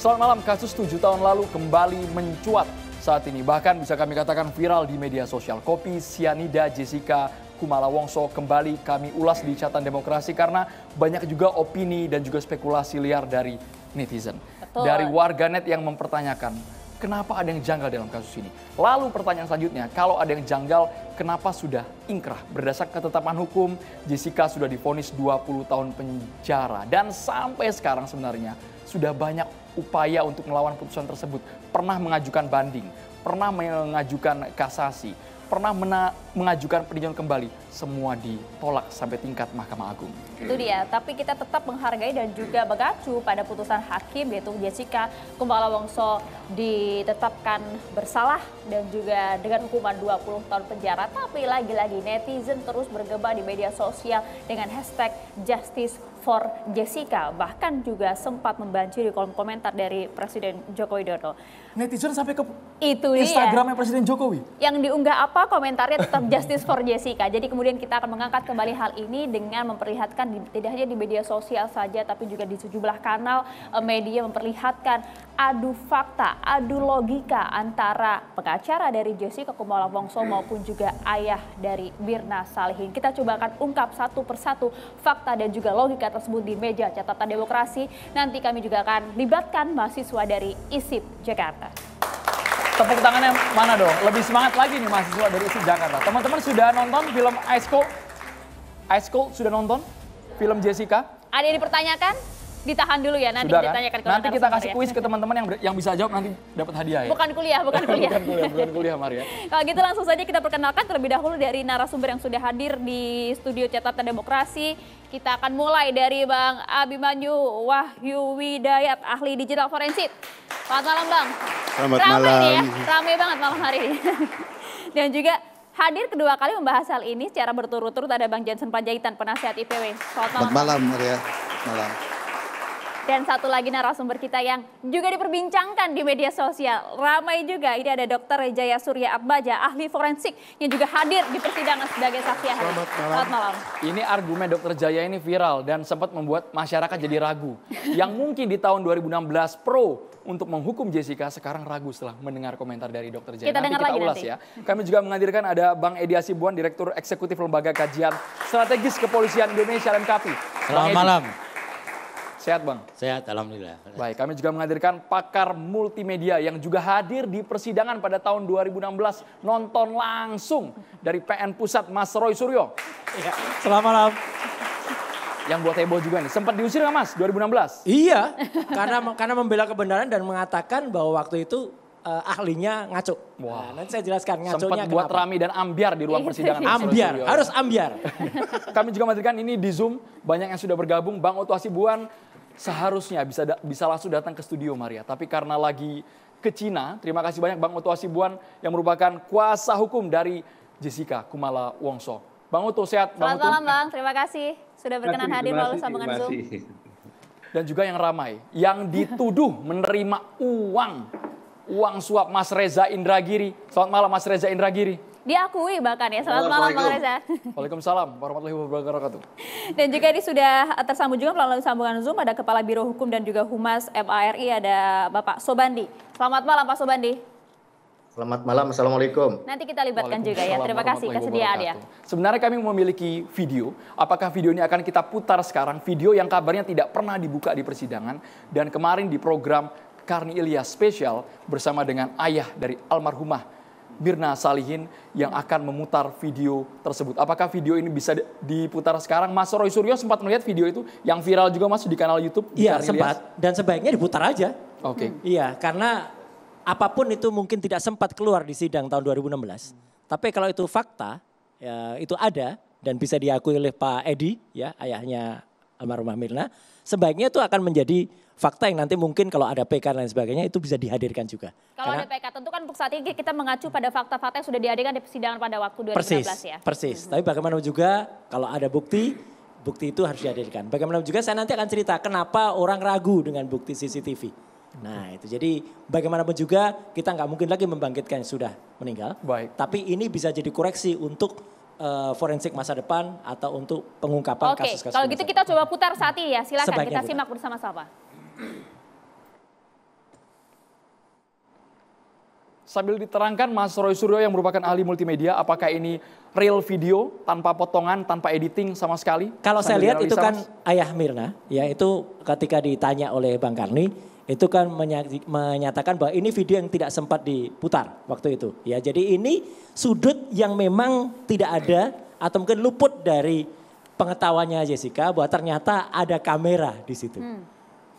Selamat malam, kasus 7 tahun lalu kembali mencuat saat ini. Bahkan bisa kami katakan viral di media sosial. Kopi sianida Jessica Kumala Wongso kembali kami ulas di Catatan Demokrasi karena banyak juga opini dan juga spekulasi liar dari netizen. Betul. Dari warganet yang mempertanyakan, kenapa ada yang janggal dalam kasus ini? Lalu pertanyaan selanjutnya, kalau ada yang janggal, kenapa sudah ingkrah? Berdasarkan ketetapan hukum, Jessica sudah divonis 20 tahun penjara. Dan sampai sekarang sebenarnya sudah banyak upaya untuk melawan putusan tersebut. Pernah mengajukan banding, pernah mengajukan kasasi, pernah mengajukan peninjauan kembali. Semua ditolak sampai tingkat Mahkamah Agung. Itu dia, tapi kita tetap menghargai dan juga mengacu pada putusan hakim, yaitu Jessica Kumala Wongso ditetapkan bersalah dan juga dengan hukuman 20 tahun penjara. Tapi lagi-lagi netizen terus bergema di media sosial dengan hashtag Justice for Jessica. Bahkan juga sempat membanjiri kolom komentar dari Presiden Joko Widodo. Netizen sampai ke Itu Instagramnya Presiden Jokowi. Yang diunggah apa, komentarnya tetap Justice for Jessica. Jadi kemudian kita akan mengangkat kembali hal ini dengan memperlihatkan tidak hanya di media sosial saja, tapi juga di sejumlah kanal media memperlihatkan adu fakta, adu logika antara pengacara dari Jessica Kumala Wongso maupun juga ayah dari Mirna Salihin. Kita coba akan ungkap satu persatu fakta dan juga logika tersebut di meja Catatan Demokrasi. Nanti kami juga akan libatkan mahasiswa dari ISIP Jakarta. Tepuk tangannya mana dong? Lebih semangat lagi nih mahasiswa dari ISIP Jakarta. Teman-teman sudah nonton film Ice Cold? Ice Cold sudah nonton film Jessica? Ada yang dipertanyakan? Ditahan dulu ya, nanti Sudah, kita kan? tanyakan ke Nanti kita narasumber kasih ya. kuis ke teman-teman yang bisa jawab, nanti dapat hadiah ya. Bukan kuliah, bukan kuliah. bukan kuliah Maria. Kalau gitu langsung saja kita perkenalkan terlebih dahulu dari narasumber yang sudah hadir di studio Catatan Demokrasi. Kita akan mulai dari Bang Abimanyu Wahyu Widayat, ahli digital forensik. Selamat malam Bang. Selamat Ramai malam. nih ya, ramai banget malam hari ini. Dan juga hadir kedua kali membahas hal ini secara berturut-turut ada Bang Jansen Panjaitan, penasihat IPW. Selamat malam. Selamat malam Maria. Malam. Dan satu lagi narasumber kita yang juga diperbincangkan di media sosial. Ramai juga, ini ada Dr. Jaya Surya Atmaja, ahli forensik yang juga hadir di persidangan sebagai saksi ahli. Selamat malam. Ini argumen Dr. Jaya ini viral dan sempat membuat masyarakat jadi ragu. Yang mungkin di tahun 2016 pro untuk menghukum Jessica, sekarang ragu setelah mendengar komentar dari Dr. Jaya. Kita dengar kita lagi ulas nanti. Ya. Kami juga menghadirkan ada Bang Edi Asibuan, Direktur Eksekutif Lembaga Kajian Strategis Kepolisian Indonesia LKP. Selamat malam. Sehat Bang? Sehat, alhamdulillah. Baik, kami juga menghadirkan pakar multimedia yang juga hadir di persidangan pada tahun 2016. Nonton langsung dari PN Pusat, Mas Roy Suryo. Ya, selamat malam. Yang buat heboh juga nih. Sempat diusir nggak Mas 2016? Iya, karena membela kebenaran dan mengatakan bahwa waktu itu ahlinya ngaco. Wah. Nah, nanti saya jelaskan ngaconya Sempat buat kenapa. rame dan ambiar di ruang persidangan. Mas Roy Ambiar, Suryo. harus ambiar. Kami juga menghadirkan ini di Zoom. Banyak yang sudah bergabung. Bang Oto Hasibuan seharusnya bisa langsung datang ke studio Maria. Tapi karena lagi ke Cina, terima kasih banyak Bang Oto Hasibuan yang merupakan kuasa hukum dari Jessica Kumala Wongso. Bang Oto, sehat Bang Selamat Oto? malam Bang, terima kasih sudah berkenan hadir melalui sambungan Zoom. Dan juga yang ramai, yang dituduh menerima uang suap Mas Reza Indragiri. Selamat malam Mas Reza Indragiri. Diakui bahkan ya, selamat malam Bang Reza. Waalaikumsalam warahmatullahi wabarakatuh. Dan juga ini sudah tersambung juga melalui sambungan Zoom, ada Kepala Biro Hukum dan juga Humas MARI, ada Bapak Sobandi. Selamat malam Pak Sobandi. Selamat malam, Assalamualaikum. Nanti kita libatkan juga ya, terima kasih kesediaan ya. Sebenarnya kami memiliki video, apakah video ini akan kita putar sekarang, video yang kabarnya tidak pernah dibuka di persidangan, dan kemarin di program Karni Ilyas Spesial bersama dengan ayah dari almarhumah Mirna Salihin yang akan memutar video tersebut. Apakah video ini bisa diputar sekarang? Mas Roy Suryo sempat melihat video itu yang viral juga Mas di kanal YouTube? Iya sempat, dan sebaiknya diputar aja. Oke. Iya, karena apapun itu mungkin tidak sempat keluar di sidang tahun 2016. Tapi kalau itu fakta, ya, itu ada dan bisa diakui oleh Pak Edi, ya ayahnya almarhumah Mirna, sebaiknya itu akan menjadi fakta yang nanti mungkin kalau ada PK dan lain sebagainya itu bisa dihadirkan juga. Kalau ada PK tentu kan untuk saat ini kita mengacu pada fakta-fakta yang sudah dihadirkan di persidangan pada waktu 2016 ya. Persis, tapi bagaimana juga kalau ada bukti itu harus dihadirkan. Bagaimana juga saya nanti akan cerita kenapa orang ragu dengan bukti CCTV. Nah itu jadi bagaimanapun juga kita nggak mungkin lagi membangkitkan yang sudah meninggal. Baik. Tapi ini bisa jadi koreksi untuk forensik masa depan atau untuk pengungkapan kasus-kasus. Kalau gitu kita coba putar saat ini ya, silakan Sebaiknya kita simak bersama-sama. Sambil diterangkan Mas Roy Suryo yang merupakan ahli multimedia, apakah ini real video tanpa potongan, tanpa editing sama sekali? Kalau saya lihat itu dianalisa, kan Mas? ayah Mirna, ya itu ketika ditanya oleh Bang Karni, itu kan menyatakan bahwa ini video yang tidak sempat diputar waktu itu. Ya, jadi ini sudut yang memang tidak ada atau mungkin luput dari pengetahuannya Jessica bahwa ternyata ada kamera di situ.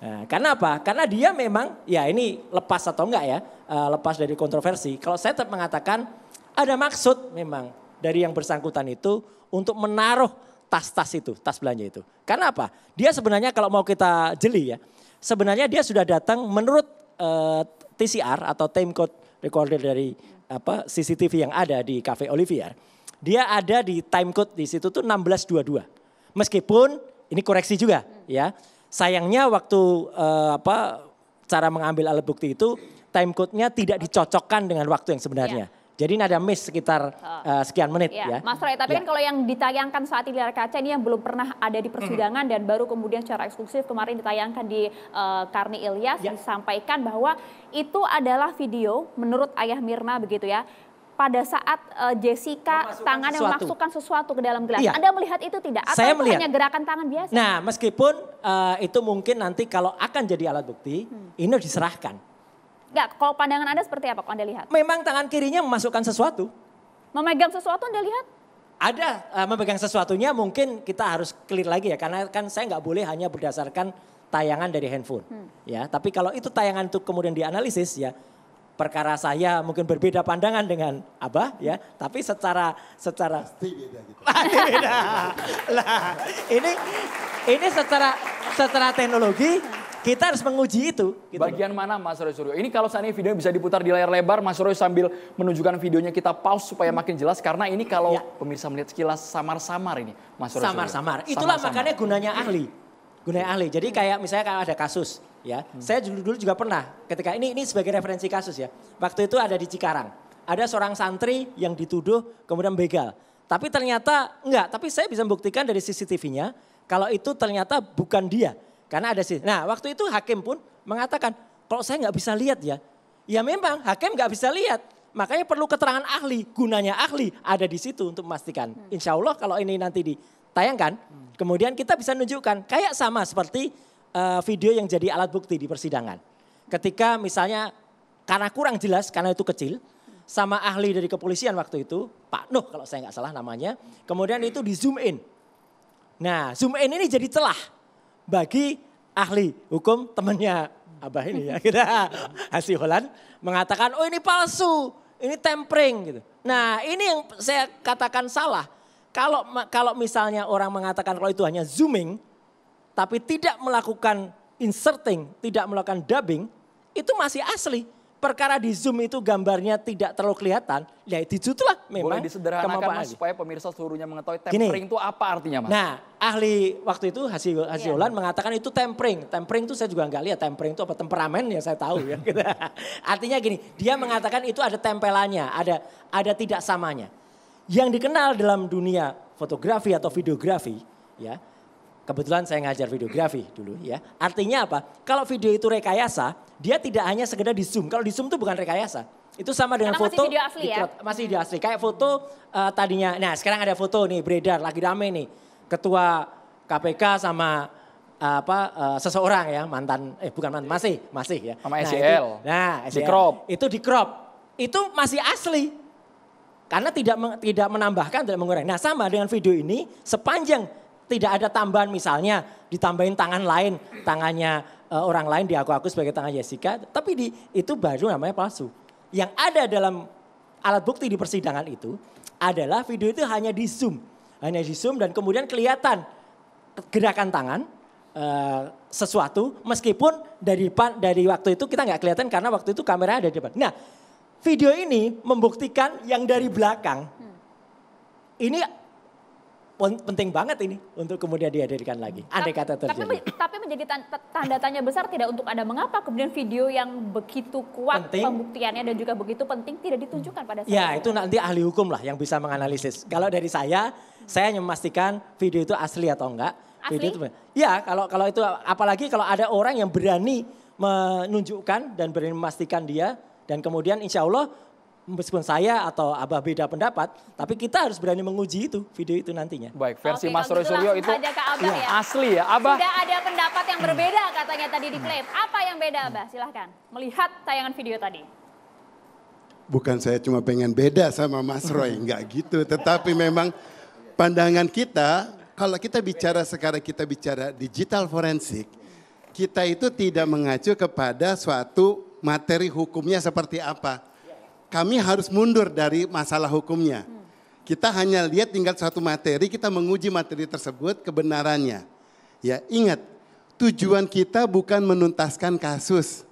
Nah, karena apa? Karena dia memang, ya ini lepas atau enggak ya, lepas dari kontroversi. Kalau saya tetap mengatakan ada maksud memang dari yang bersangkutan itu untuk menaruh tas-tas itu, tas belanja itu. Karena apa? Dia sebenarnya kalau mau kita jeli ya, sebenarnya dia sudah datang menurut TCR atau time code recorder dari CCTV yang ada di Cafe Olivier. Dia ada di time code di situ tuh 16.22. Meskipun ini koreksi juga ya. Sayangnya waktu cara mengambil alat bukti itu time code-nya tidak dicocokkan dengan waktu yang sebenarnya. Jadi ini ada miss sekitar sekian menit ya. Mas Roy, tapi kan kalau yang ditayangkan saat ini di layar kaca ini yang belum pernah ada di persidangan dan baru kemudian secara eksklusif kemarin ditayangkan di Karni Ilyas disampaikan bahwa itu adalah video menurut ayah Mirna begitu ya. Pada saat Jessica tangannya memasukkan sesuatu ke dalam gelas. Iya. Anda melihat itu tidak? Atau Saya itu melihat. hanya gerakan tangan biasa? Nah meskipun itu mungkin nanti kalau akan jadi alat bukti ini diserahkan. Enggak, kalau pandangan Anda seperti apa kalau Anda lihat? Memang tangan kirinya memasukkan sesuatu. Memegang sesuatu Anda lihat? Ada memegang sesuatunya mungkin kita harus clear lagi ya. Karena kan saya nggak boleh hanya berdasarkan tayangan dari handphone. Ya, tapi kalau itu tayangan itu kemudian dianalisis ya. Perkara saya mungkin berbeda pandangan dengan Abah ya. Tapi secara beda gitu. Beda. Lah, ini secara teknologi kita harus menguji itu. Gitu. Bagian mana Mas Roy Suryo? Ini kalau saat ini video bisa diputar di layar lebar, Mas Roy sambil menunjukkan videonya kita pause supaya makin jelas. Karena ini kalau pemirsa melihat sekilas samar-samar ini Mas Roy Suryo. Samar-samar. Itulah makanya gunanya ahli. Gunanya ahli. Jadi kayak misalnya kalau ada kasus ya. Saya dulu juga pernah ketika ini sebagai referensi kasus ya. Waktu itu ada di Cikarang. Ada seorang santri yang dituduh kemudian begal. Tapi ternyata enggak. Tapi saya bisa membuktikan dari CCTV-nya kalau itu ternyata bukan dia. Karena ada sih. Nah waktu itu hakim pun mengatakan kalau saya nggak bisa lihat ya. Ya memang hakim nggak bisa lihat. Makanya perlu keterangan ahli. Gunanya ahli ada di situ untuk memastikan. Insya Allah kalau ini nanti ditayangkan. Kemudian kita bisa nunjukkan. Kayak sama seperti video yang jadi alat bukti di persidangan. Ketika misalnya karena kurang jelas karena itu kecil. Sama ahli dari kepolisian waktu itu. Pak Nuh kalau saya nggak salah namanya. Kemudian itu di zoom in. Nah zoom in ini jadi celah. Bagi ahli hukum temannya Abah ini ya kita Hasih Holland mengatakan oh ini palsu, ini tempering gitu. Nah ini yang saya katakan salah. Kalau misalnya orang mengatakan kalau itu hanya zooming, tapi tidak melakukan inserting, tidak melakukan dubbing, itu masih asli. Perkara di zoom itu gambarnya tidak terlalu kelihatan, ya disitulah memang boleh disederhanakan Mas supaya pemirsa seluruhnya mengetahui tempering itu apa artinya Mas? Nah ahli waktu itu Hasih Holland mengatakan itu tempering. Tempering itu saya juga nggak lihat tempering itu apa temperamen ya saya tahu ya. Artinya gini, dia mengatakan itu ada tempelannya, ada tidak samanya. Yang dikenal dalam dunia fotografi atau videografi ya. Kebetulan saya ngajar videografi dulu ya. Artinya apa? Kalau video itu rekayasa, dia tidak hanya sekedar di zoom. Kalau di zoom itu bukan rekayasa. Itu sama dengan karena foto. Masih video asli ya? Masih video asli. Kayak foto tadinya, nah sekarang ada foto nih beredar, lagi rame nih. Ketua KPK sama seseorang ya, mantan, bukan mantan, masih ya. Sama SEL. Di crop. Itu di crop. Itu masih asli. Karena tidak menambahkan, tidak mengurangi. Nah sama dengan video ini, sepanjang tidak ada tambahan misalnya ditambahin tangan lain, tangannya orang lain diaku-aku sebagai tangan Jessica, tapi itu baru namanya palsu. Yang ada dalam alat bukti di persidangan itu adalah video itu hanya di zoom dan kemudian kelihatan gerakan tangan sesuatu meskipun dari waktu itu kita nggak kelihatan karena waktu itu kamera ada di depan. Nah video ini membuktikan yang dari belakang ini penting banget ini untuk kemudian dihadirkan lagi. Andai kata terjadi. Tapi menjadi tanda tanya besar tidak untuk Anda mengapa kemudian video yang begitu kuat pembuktiannya dan juga begitu penting tidak ditunjukkan pada saat ya itu nanti ahli hukum lah yang bisa menganalisis. Kalau dari saya hanya memastikan video itu asli atau enggak. Asli? Video itu, ya kalau itu apalagi kalau ada orang yang berani menunjukkan dan berani memastikan dia dan kemudian insya Allah meskipun saya atau Abah beda pendapat, tapi kita harus berani menguji itu, video itu nantinya. Baik, versi Oke, Mas kalau Roy gitu Suryo langsung itu saja ke Abah ya. asli ya. Abah, Sudah ada pendapat yang berbeda katanya tadi diklaim. Apa yang beda Abah? Silahkan. Melihat tayangan video tadi. Bukan saya cuma pengen beda sama Mas Roy, enggak gitu. Tetapi memang pandangan kita, kalau kita bicara sekarang kita bicara digital forensik, kita itu tidak mengacu kepada suatu materi hukumnya seperti apa. Kami harus mundur dari masalah hukumnya. Kita hanya lihat tinggal suatu materi, kita menguji materi tersebut kebenarannya. Ya, ingat, tujuan kita bukan menuntaskan kasus,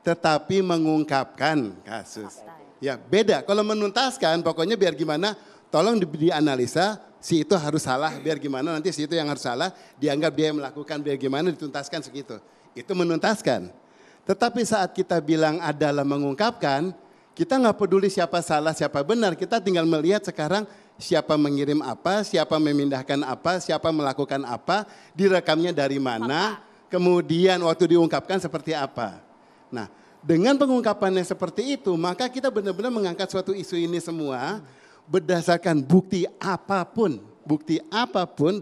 tetapi mengungkapkan kasus. Ya, beda. Kalau menuntaskan, pokoknya biar gimana, tolong dianalisa, si itu harus salah, biar gimana nanti si itu yang harus salah, dianggap dia yang melakukan, biar gimana dituntaskan segitu. Itu menuntaskan. Tetapi saat kita bilang adalah mengungkapkan, kita nggak peduli siapa salah, siapa benar. Kita tinggal melihat sekarang siapa mengirim apa, siapa memindahkan apa, siapa melakukan apa, direkamnya dari mana, kemudian waktu diungkapkan seperti apa. Nah, dengan pengungkapannya seperti itu, maka kita benar-benar mengangkat suatu isu ini semua berdasarkan bukti apapun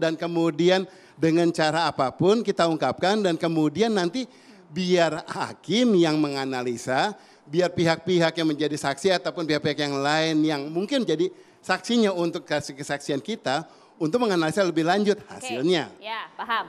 dan kemudian dengan cara apapun kita ungkapkan dan kemudian nanti biar hakim yang menganalisa, biar pihak-pihak yang menjadi saksi ataupun pihak-pihak yang lain yang mungkin jadi saksinya untuk kesaksian kita untuk menganalisa lebih lanjut hasilnya. Oke, ya, paham.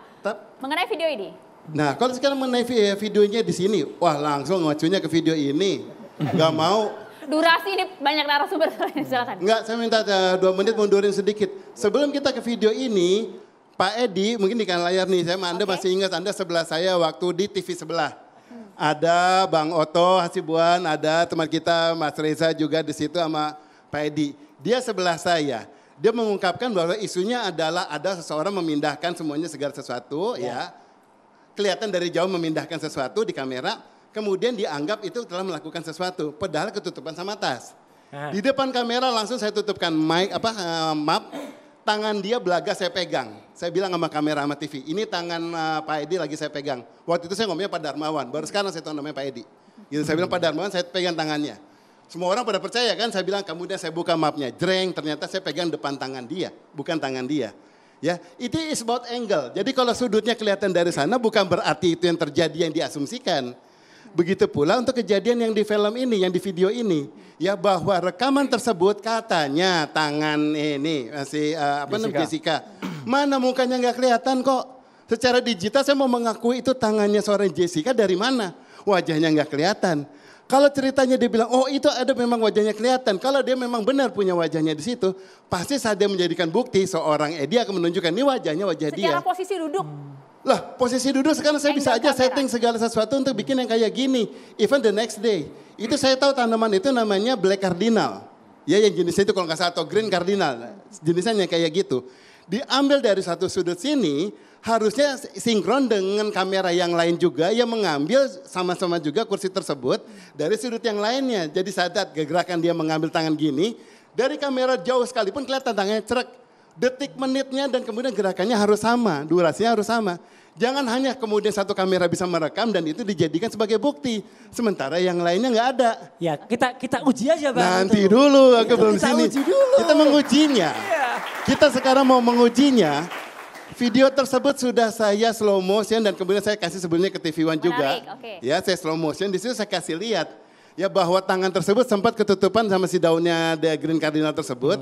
Mengenai video ini. Nah, kalau sekarang mengenai videonya di sini, wah langsung ngacunya ke video ini. Gak mau. Durasi ini banyak narasumber, silakan. Enggak, saya minta 2 menit mundurin sedikit. Sebelum kita ke video ini, Pak Edi, mungkin di kan layar nih, Anda masih ingat Anda sebelah saya waktu di TV sebelah. Ada Bang Oto Hasibuan, ada teman kita Mas Reza juga di situ sama Pak Edi. Dia sebelah saya. Dia mengungkapkan bahwa isunya adalah ada seseorang memindahkan semuanya segala sesuatu ya. Kelihatan dari jauh memindahkan sesuatu di kamera, kemudian dianggap itu telah melakukan sesuatu, padahal ketutupan sama tas. Di depan kamera langsung saya tutupkan map. Tangan dia belaga saya pegang. Saya bilang sama kamera sama TV, ini tangan Pak Edi lagi saya pegang. Waktu itu saya ngomongnya Pak Darmawan, baru sekarang saya tahu namanya Pak Edi. Gitu, saya bilang Pak Darmawan, saya pegang tangannya. Semua orang pada percaya kan, saya bilang kemudian saya buka mapnya. Jreng, ternyata saya pegang depan tangan dia, bukan tangan dia. Ya, itu is about angle. Jadi kalau sudutnya kelihatan dari sana bukan berarti itu yang terjadi yang diasumsikan. Begitu pula untuk kejadian yang di film ini, yang di video ini, ya bahwa rekaman tersebut katanya tangan ini si Jessica. Mana mukanya nggak kelihatan kok. Secara digital saya mau mengakui itu tangannya seorang Jessica dari mana? Wajahnya nggak kelihatan. Kalau ceritanya dia bilang, oh itu ada memang wajahnya kelihatan. Kalau dia memang benar punya wajahnya di situ, pasti saat dia menjadikan bukti seorang Edi akan menunjukkan ini wajahnya wajah dia. Secara posisi duduk. Lah posisi duduk sekarang saya bisa aja setting segala sesuatu untuk bikin yang kayak gini. Even the next day. Itu saya tahu tanaman itu namanya black cardinal. Ya yang jenisnya itu kalau nggak salah atau green cardinal. Jenisnya kayak gitu. Diambil dari satu sudut sini harusnya sinkron dengan kamera yang lain juga yang mengambil sama-sama juga kursi tersebut dari sudut yang lainnya. Jadi saat gerakan dia mengambil tangan gini dari kamera jauh sekalipun kelihatan tangannya cerek. Detik menitnya dan kemudian gerakannya harus sama, durasinya harus sama. Jangan hanya kemudian satu kamera bisa merekam dan itu dijadikan sebagai bukti. Sementara yang lainnya nggak ada. Ya kita uji aja Bang. Nanti dulu, aku belum sini. Uji dulu. Kita mengujinya. Kita sekarang mau mengujinya. Video tersebut sudah saya slow motion dan kemudian saya kasih sebelumnya ke TV One juga. Okay. Ya saya slow motion, di situ saya kasih lihat. Ya bahwa tangan tersebut sempat ketutupan sama si daunnya The Green Cardinal tersebut.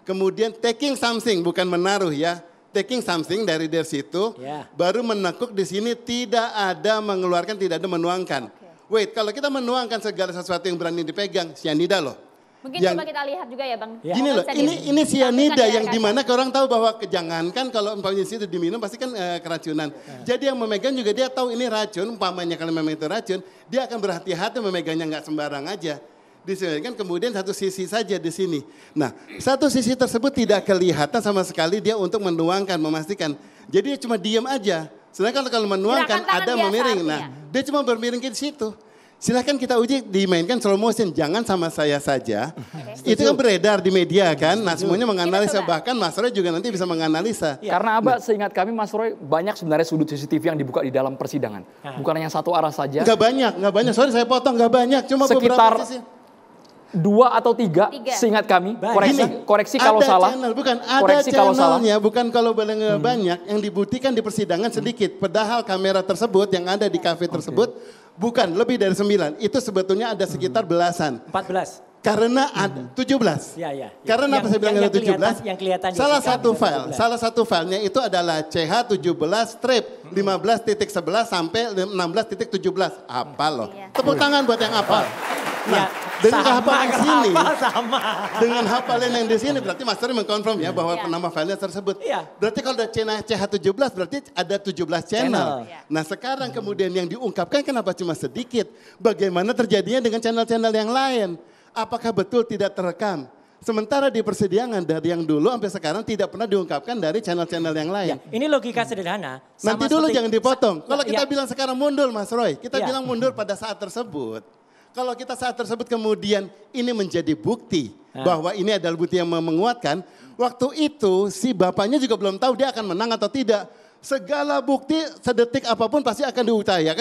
Kemudian taking something, bukan menaruh ya. Taking something dari situ, baru menekuk di sini tidak ada mengeluarkan, tidak ada menuangkan. Wait, kalau kita menuangkan segala sesuatu yang berani dipegang, cyanida loh. Mungkin coba kita lihat juga ya Bang. Gini loh, ini cyanida yang dimana orang tahu bahwa jangankan kalau umpamanya itu diminum pasti kan keracunan. Jadi yang memegang juga dia tahu ini racun, umpamanya kalau memang itu racun, dia akan berhati-hati memegangnya nggak sembarang aja. Disesuaikan kemudian satu sisi saja di sini. Nah, satu sisi tersebut tidak kelihatan sama sekali dia untuk menuangkan, memastikan. Jadi dia cuma diam aja. Sedangkan kalau menuangkan ada memiring. Nah, dia cuma bermiring ke situ. Silahkan kita uji dimainkan slow motion, jangan sama saya saja. Itu kan beredar di media kan, nah semuanya menganalisa, bahkan Mas Roy juga nanti bisa menganalisa. Karena Abah seingat kami Mas Roy banyak sebenarnya sudut CCTV yang dibuka di dalam persidangan. Bukan hanya satu arah saja. Nggak banyak, sorry saya potong, nggak banyak, cuma sekitar beberapa sisi. 2 atau 3, seingat kami. Koreksi kalau ada salah. Channel, bukan ada Koreksi kalau salah. channelnya, bukan kalau banyak yang dibuktikan di persidangan sedikit. Padahal kamera tersebut yang ada di kafe tersebut bukan lebih dari 9. Itu sebetulnya ada sekitar belasan. 14. Karena ada 17. Ya. Karena apa saya bilang ada 17? Yang kelihatan Salah satu filenya itu adalah CH17 strip 15.11 sampai 16.17. Apa loh? Tepuk tangan buat yang hafal. Nah, dengan kehafalan yang sini, dengan hafalan yang di sini berarti Mas Roy mengkonfirm ya bahwa nama filenya tersebut. Berarti kalau ada CH17 berarti ada 17 channel. Nah sekarang kemudian yang diungkapkan kenapa cuma sedikit? Bagaimana terjadinya dengan channel-channel yang lain? Apakah betul tidak terekam? Sementara di persidangan dari yang dulu sampai sekarang tidak pernah diungkapkan dari channel-channel yang lain. Ini logika sederhana. Nanti dulu jangan dipotong. Kalau kita bilang sekarang mundur Mas Roy, kita bilang mundur pada saat tersebut. Kalau kita saat tersebut kemudian ini menjadi bukti bahwa ini adalah bukti yang menguatkan. Waktu itu si bapaknya juga belum tahu dia akan menang atau tidak. Segala bukti sedetik apapun pasti akan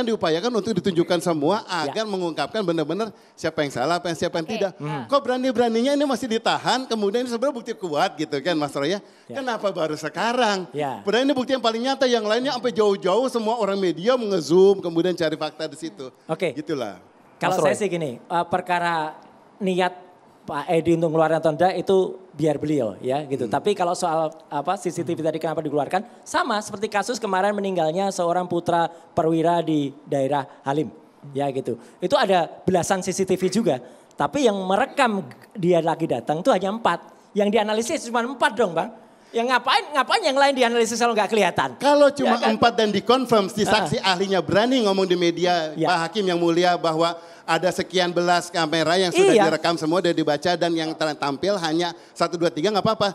diupayakan untuk ditunjukkan semua agar mengungkapkan benar-benar siapa yang salah, siapa yang tidak. Kok berani-beraninya ini masih ditahan, kemudian ini sebenarnya bukti kuat gitu kan Mas Roy ya. Kenapa baru sekarang? Padahal ini bukti yang paling nyata, yang lainnya sampai jauh-jauh semua orang media nge-zoom kemudian cari fakta di situ. Gitulah. Kalau saya sih gini, perkara niat Pak Edi untuk mengeluarkan atau enggak itu biar beliau ya gitu. Tapi kalau soal CCTV tadi kenapa dikeluarkan, sama seperti kasus kemarin meninggalnya seorang putra perwira di daerah Halim ya gitu. Itu ada belasan CCTV juga, tapi yang merekam dia lagi datang itu hanya 4. Yang dianalisis cuma 4 dong Bang. Yang ngapain yang lain dianalisis kalau nggak kelihatan? Kalau cuma 4 dan dikonfirm si saksi ahlinya berani ngomong di media Pak Hakim yang mulia bahwa ada sekian belas kamera yang sudah direkam semua, sudah dibaca dan yang tampil hanya 1, 2, 3 nggak apa-apa.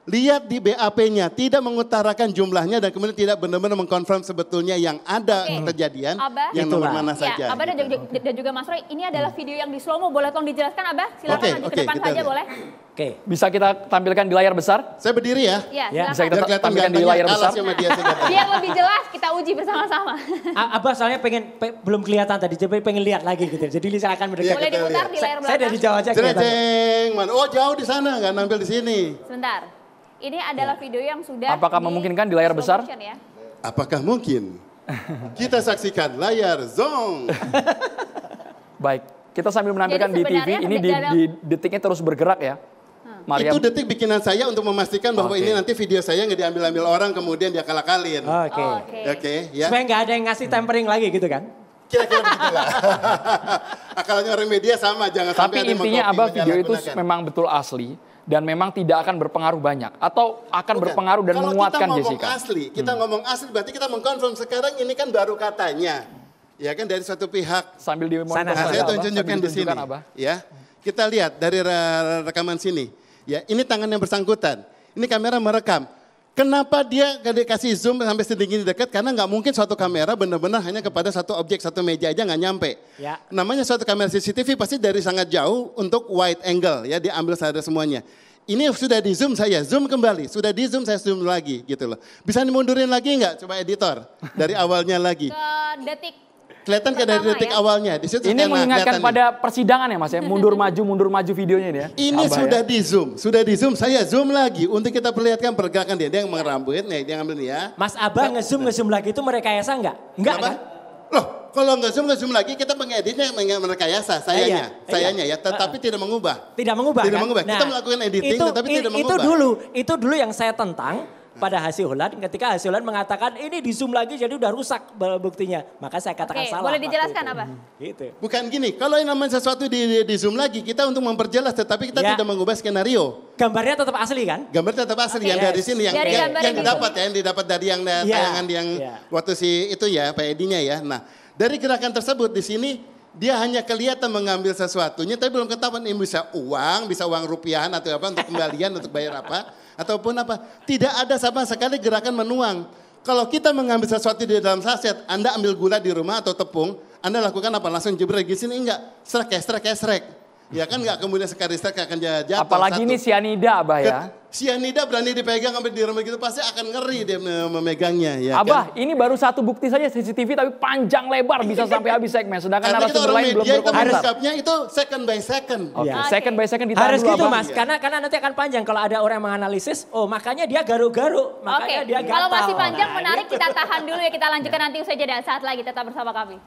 Lihat di BAP-nya, tidak mengutarakan jumlahnya dan kemudian tidak benar-benar mengkonfirm sebetulnya yang ada kejadian yang nomor mana saja. Abah dan juga Mas Roy, ini adalah video yang di slow mo, boleh tolong dijelaskan Abah? Silakan maju ke depan saja boleh. Bisa kita tampilkan di layar besar? Saya berdiri ya. Bisa kita tampilkan di layar besar. Biar lebih jelas kita uji bersama-sama. Abah soalnya belum kelihatan tadi, jadi pengen lihat lagi gitu. Jadi silakan mendekat. Boleh diputar di layar belakang. Saya dari jauh aja kelihatan. Oh jauh di sana, nggak nampil di sini. Sebentar. Ini adalah video yang sudah apakah memungkinkan di layar besar? Ya? Apakah mungkin? Kita saksikan layar zong. Baik, kita sambil menampilkan di TV, ini di detiknya terus bergerak ya. Mariam. Itu detik bikinan saya untuk memastikan bahwa ini nanti video saya nggak diambil-ambil orang kemudian diakal-akalin. Oke. Ya. Supaya nggak ada yang ngasih tempering lagi gitu kan? Kira-kira begitulah. Akalnya orang media sama, jangan sampai ada. Tapi intinya Abah video itu memang betul asli. Dan memang tidak akan berpengaruh banyak atau akan berpengaruh dan menguatkan Jessica. Kita ngomong asli berarti kita mengkonfirm sekarang ini kan baru katanya. Ya kan dari suatu pihak. Sambil dimonitor saya tunjukkan di sini. Ya. Kita lihat dari rekaman sini. Ya, ini tangan yang bersangkutan. Ini kamera merekam. Kenapa dia dikasih zoom sampai sedikit dekat? Karena nggak mungkin suatu kamera benar-benar hanya kepada satu objek, satu meja aja nggak nyampe. Namanya suatu kamera CCTV pasti dari sangat jauh untuk wide angle ya, diambil sadar semuanya. Ini sudah di zoom saya, zoom kembali. Sudah di zoom saya zoom lagi gitu loh. Bisa dimundurin lagi nggak? Coba editor dari awalnya lagi. Ke detik. Kelihatan kayak dari detik awalnya. Di situ ini mengingatkan pada persidangan ya Mas ya, mundur maju videonya ini ya. Ini sudah di zoom, saya zoom lagi untuk kita perlihatkan pergerakan dia. Dia yang merambut, nih dia ngambil nih ya. Mas Abah nge-zoom lagi itu merekayasa enggak? Enggak kan? Loh, kalau nge-zoom lagi kita mengeditnya merekayasa, sayanya ya, tetapi tidak mengubah. Tidak mengubah. Nah, kita melakukan editing tetapi tidak mengubah. Itu dulu yang saya tentang. Pada Hasiholan ketika Hasiholan mengatakan ini di zoom lagi jadi udah rusak buktinya. Maka saya katakan salah. Boleh dijelaskan apa? Gitu. Bukan gini, kalau yang namanya sesuatu di zoom lagi kita untuk memperjelas tetapi kita tidak mengubah skenario. Gambarnya tetap asli kan? Gambarnya tetap asli yang dari sini yang didapat dari yang tayangan yang waktu si itu ya Pak Edinya ya. Nah, dari gerakan tersebut di sini dia hanya kelihatan mengambil sesuatunya tapi belum ketahuan ini bisa uang rupiahan atau apa untuk kembalian untuk bayar apa. Ataupun apa, tidak ada sama sekali gerakan menuang. Kalau kita mengambil sesuatu di dalam saset, Anda ambil gula di rumah atau tepung, Anda lakukan apa? Langsung jebrek di sini enggak, srek. Ya kan enggak kemudian sekali srek akan jatuh. Apalagi ini sianida Abah ya. Cyanida berani dipegang sampai direm gitu pasti akan ngeri dia memegangnya ya Abah, kan? ini baru satu bukti saja CCTV tapi panjang lebar bisa sampai habis segmen. Sedangkan Karena kita narasumber orang lain belum media kita berkomentar. menangkapnya itu second by second. Oke, Oke. second by second ditahan Harus dulu gitu Abah. Mas, karena nanti akan panjang kalau ada orang yang menganalisis, oh makanya dia garuk-garuk, Oke, makanya dia gatal. kalau masih panjang Nah, menarik gitu. kita tahan dulu ya, kita lanjutkan nanti usai jeda. Saat lagi tetap bersama kami.